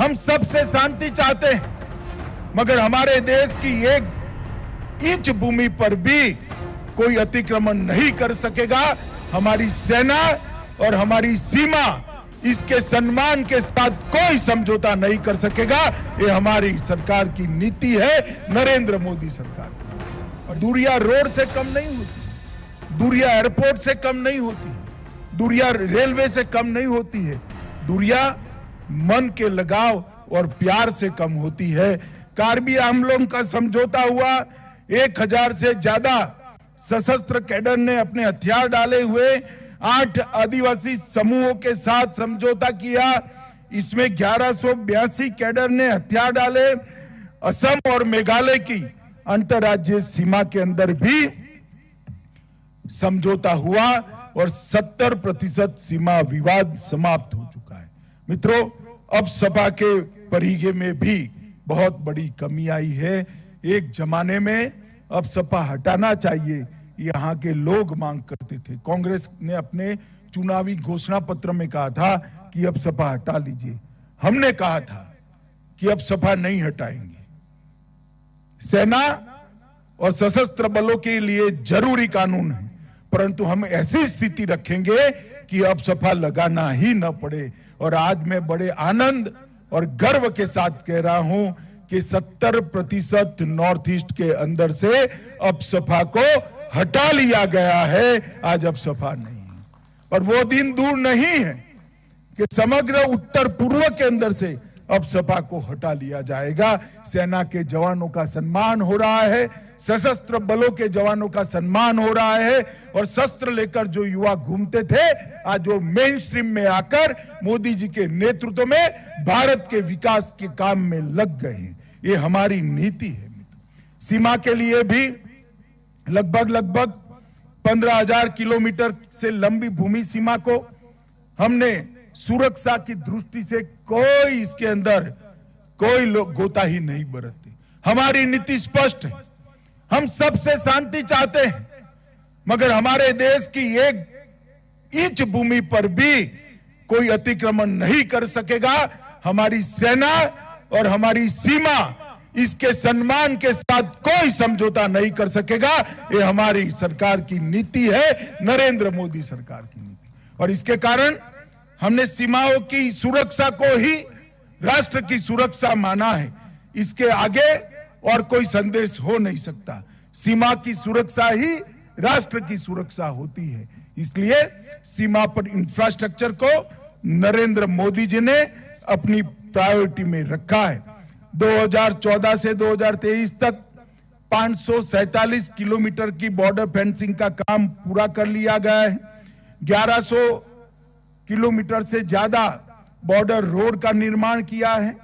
हम सबसे शांति चाहते हैं, मगर हमारे देश की एक इंच भूमि पर भी कोई अतिक्रमण नहीं कर सकेगा। हमारी सेना और हमारी सीमा इसके सम्मान के साथ कोई समझौता नहीं कर सकेगा। ये हमारी सरकार की नीति है, नरेंद्र मोदी सरकार की। दूरिया रोड से कम नहीं होती, दूरिया एयरपोर्ट से कम नहीं होती, दूरिया रेलवे से कम नहीं होती है, दूरिया मन के लगाव और प्यार से कम होती है। कार्बी आंदोलन का समझौता हुआ, 1000 से ज्यादा सशस्त्र कैडर ने अपने हथियार डाले हुए 8 आदिवासी समूहों के साथ समझौता किया। इसमें 1182 कैडर ने हथियार डाले। असम और मेघालय की अंतर्राज्यीय सीमा के अंदर भी समझौता हुआ और 70% सीमा विवाद समाप्त हो चुका है। मित्रों, अब सपा के परिघे में भी बहुत बड़ी कमी आई है। एक जमाने में अब सपा हटाना चाहिए, यहाँ के लोग मांग करते थे। कांग्रेस ने अपने चुनावी घोषणा पत्र में कहा था कि अब सपा हटा लीजिए। हमने कहा था कि अब सपा नहीं हटाएंगे। सेना और सशस्त्र बलों के लिए जरूरी कानून है, परंतु हम ऐसी स्थिति रखेंगे कि अब सपा लगाना ही न पड़े। और आज मैं बड़े आनंद और गर्व के साथ कह रहा हूं कि 70% नॉर्थ ईस्ट के अंदर से अब सपा को हटा लिया गया है। आज अब सपा नहीं है, और वो दिन दूर नहीं है कि समग्र उत्तर पूर्व के अंदर से अब सपा को हटा लिया जाएगा। सेना के जवानों का सम्मान हो रहा है, सशस्त्र बलों के जवानों का सम्मान हो रहा है, और शस्त्र लेकर जो युवा घूमते थे आज वो मेन स्ट्रीम में आकर मोदी जी के नेतृत्व में भारत के विकास के काम में लग गए हैं। ये हमारी नीति है। सीमा के लिए भी लगभग 15,000 किलोमीटर से लंबी भूमि सीमा को हमने सुरक्षा की दृष्टि से कोई इसके अंदर कोई लोग गोताही नहीं बरतते। हमारी नीति स्पष्ट है, हम सबसे शांति चाहते हैं, मगर हमारे देश की एक इंच भूमि पर भी कोई अतिक्रमण नहीं कर सकेगा। हमारी सेना और हमारी सीमा इसके सम्मान के साथ कोई समझौता नहीं कर सकेगा। ये हमारी सरकार की नीति है, नरेंद्र मोदी सरकार की नीति। और इसके कारण हमने सीमाओं की सुरक्षा को ही राष्ट्र की सुरक्षा माना है। इसके आगे और कोई संदेश हो नहीं सकता। सीमा की सुरक्षा ही राष्ट्र की सुरक्षा होती है। इसलिए सीमा पर इंफ्रास्ट्रक्चर को नरेंद्र मोदी जी ने अपनी प्रायोरिटी में रखा है। 2014 से 2023 तक 547 किलोमीटर की बॉर्डर फेंसिंग का काम पूरा कर लिया गया है। 1100 किलोमीटर से ज्यादा बॉर्डर रोड का निर्माण किया है।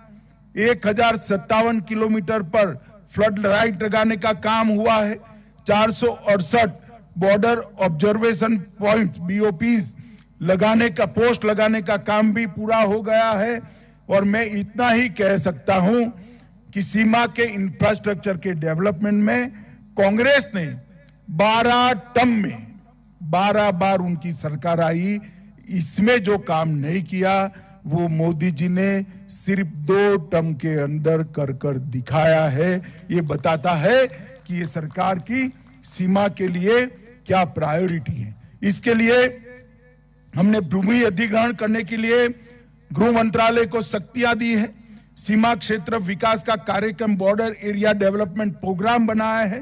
1057 किलोमीटर पर फ्लड लाइट लगाने का काम हुआ है। 468 बॉर्डर ऑब्जर्वेशन पॉइंट्स BOPs लगाने का पोस्ट लगाने का काम भी पूरा हो गया है। और मैं इतना ही कह सकता हूं कि सीमा के इंफ्रास्ट्रक्चर के डेवलपमेंट में कांग्रेस ने 12 टर्म में 12 बार उनकी सरकार आई, इसमें जो काम नहीं किया वो मोदी जी ने सिर्फ 2 टर्म के अंदर कर दिखाया है। ये बताता है कि ये सरकार की सीमा के लिए क्या प्रायोरिटी है। इसके लिए हमने भूमि अधिग्रहण करने के लिए गृह मंत्रालय को शक्तियां दी है। सीमा क्षेत्र विकास का कार्यक्रम बॉर्डर एरिया डेवलपमेंट प्रोग्राम बनाया है।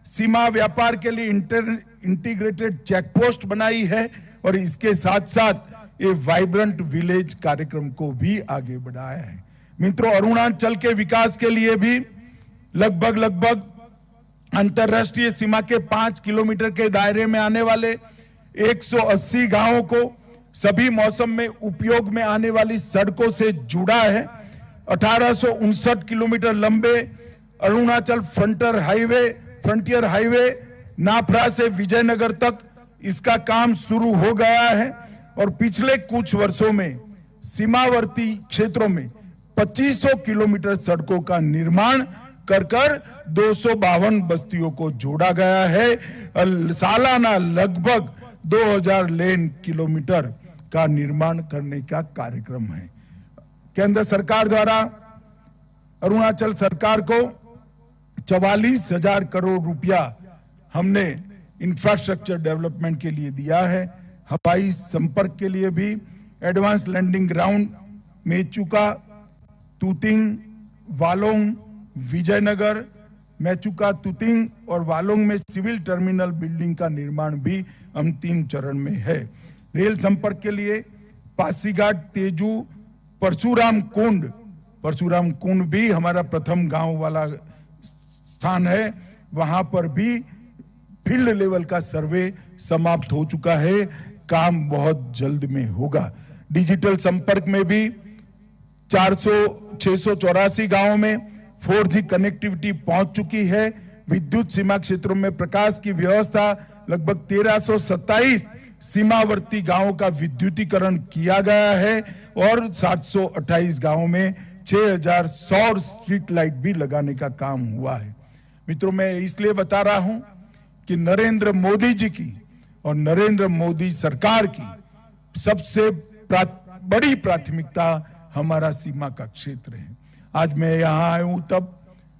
सीमा व्यापार के लिए इंटीग्रेटेड चेकपोस्ट बनाई है, और इसके साथ साथ ये वाइब्रेंट विलेज कार्यक्रम को भी आगे बढ़ाया है। मित्रों, अरुणाचल के विकास के लिए भी लगभग अंतरराष्ट्रीय सीमा के 5 किलोमीटर के दायरे में आने वाले 180 गांवों को सभी मौसम में उपयोग में आने वाली सड़कों से जुड़ा है। 1859 किलोमीटर लंबे अरुणाचल फ्रंटियर हाईवे नाफरा से विजयनगर तक इसका काम शुरू हो गया है। और पिछले कुछ वर्षों में सीमावर्ती क्षेत्रों में 2500 किलोमीटर सड़कों का निर्माण कर 252 बस्तियों को जोड़ा गया है। सालाना लगभग 2000 लेन किलोमीटर का निर्माण करने का कार्यक्रम है। केंद्र सरकार द्वारा अरुणाचल सरकार को 44,000 करोड़ रुपया हमने इंफ्रास्ट्रक्चर डेवलपमेंट के लिए दिया है। हवाई संपर्क के लिए भी advance landing ground Mechuka, Tuting, Walong, Vijaynagar, Mechuka, Tuting और वालोंग में सिविल टर्मिनल बिल्डिंग का निर्माण भी हम 3 चरण में है। रेल संपर्क के लिए पासीघाट, तेजू, परशुराम कुंड भी हमारा प्रथम गांव वाला स्थान है। वहां पर भी फील्ड लेवल का सर्वे समाप्त हो चुका है, काम बहुत जल्द में होगा। डिजिटल संपर्क में भी 684 गांवों में 4G कनेक्टिविटी पहुंच चुकी है। विद्युत सीमा क्षेत्रों में प्रकाश की व्यवस्था लगभग 1327 सीमावर्ती गांवों का विद्युतीकरण किया गया है और 728 गांवों में 6000 सौर स्ट्रीट लाइट भी लगाने का काम हुआ है। मित्रों, मैं इसलिए बता रहा हूं कि नरेंद्र मोदी जी की और नरेंद्र मोदी सरकार की सबसे बड़ी प्राथमिकता हमारा सीमा का क्षेत्र है। आज मैं यहां आया हूं तब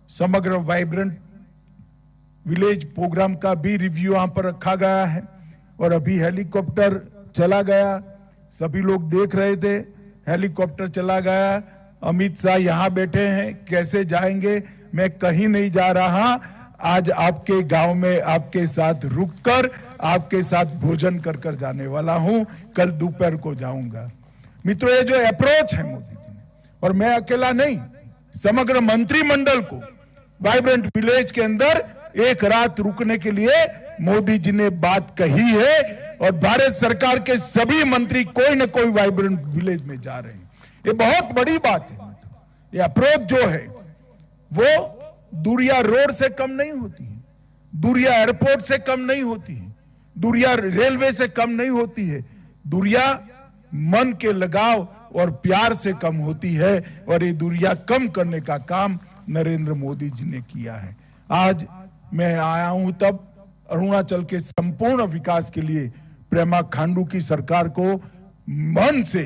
समग्र वाइब्रेंट विलेज प्रोग्राम का भी रिव्यू यहां पर रखा गया है और अभी हेलीकॉप्टर चला गया, सभी लोग देख रहे थे, हेलीकॉप्टर चला गया। अमित शाह यहां बैठे हैं, कैसे जाएंगे? मैं कहीं नहीं जा रहा, आज आपके गांव में आपके साथ रुककर आपके साथ भोजन कर कर जाने वाला हूं, कल दोपहर को जाऊंगा। मित्रों, ये जो अप्रोच है मोदी जी ने, और मैं अकेला नहीं, समग्र मंत्रिमंडल को वाइब्रेंट विलेज के अंदर एक रात रुकने के लिए मोदी जी ने बात कही है और भारत सरकार के सभी मंत्री कोई ना कोई वाइब्रेंट विलेज में जा रहे हैं। ये बहुत बड़ी बात है। ये अप्रोच जो है वो दूरिया रोड से कम नहीं होती है, दूरिया एयरपोर्ट से कम नहीं होती है, दूरिया रेलवे से कम नहीं होती है, दूरिया मन के लगाव और प्यार से कम होती है और ये दूरिया कम करने का काम नरेंद्र मोदी जी ने किया है। आज मैं आया हूं तब अरुणाचल के संपूर्ण विकास के लिए पेमा खांडू की सरकार को मन से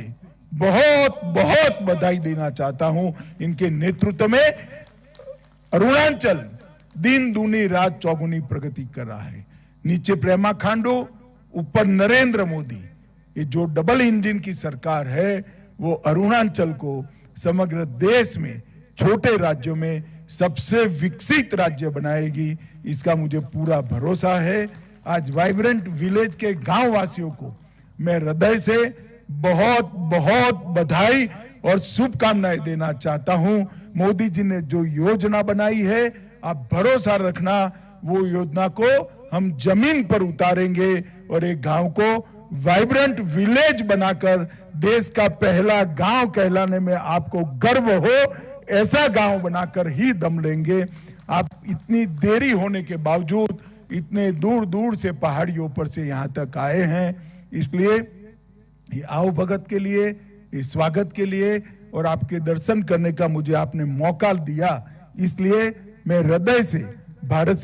बहुत बहुत बधाई देना चाहता हूं। इनके नेतृत्व में अरुणाचल दिन दूनी रात चौगुनी प्रगति कर रहा है। नीचे पेमा खांडू, ऊपर नरेंद्र मोदी, ये जो डबल इंजन की सरकार है वो अरुणाचल को समग्र देश में छोटे राज्यों में सबसे विकसित राज्य बनाएगी, इसका मुझे पूरा भरोसा है। आज वाइब्रेंट विलेज के गांव वासियों को मैं हृदय से बहुत बहुत बधाई और शुभकामनाएं देना चाहता हूं। मोदी जी ने जो योजना बनाई है, आप भरोसा रखना, वो योजना को हम जमीन पर उतारेंगे और एक गांव को वाइब्रेंट विलेज बनाकर देश का पहला गांव कहलाने में आपको गर्व हो, ऐसा गांव बनाकर ही दम लेंगे। आप इतनी देरी होने के बावजूद इतने दूर दूर से पहाड़ियों पर से यहां तक आए हैं, इसलिए ये आओ भगत के लिए, ये स्वागत के लिए और आपके दर्शन करने का मुझे आपने मौका दिया, इसलिए मैं हृदय से भारत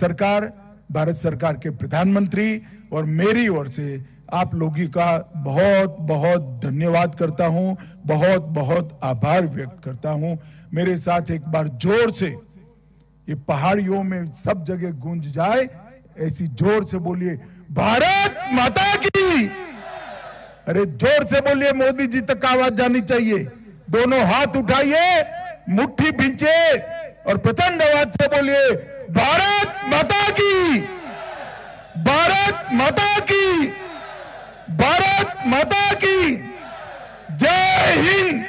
सरकार के प्रधानमंत्री और मेरी ओर से आप लोगों का बहुत बहुत धन्यवाद करता हूं, बहुत बहुत आभार व्यक्त करता हूं। मेरे साथ एक बार जोर से ये पहाड़ियों में सब जगह गूंज जाए, ऐसी जोर से बोलिए भारत माता की। अरे जोर से बोलिए, मोदी जी तक आवाज जानी चाहिए। दोनों हाथ उठाइए, मुट्ठी भींचे और प्रचंड आवाज से बोलिए भारत माता की, भारत माता की, भारत माता की। जय हिंद।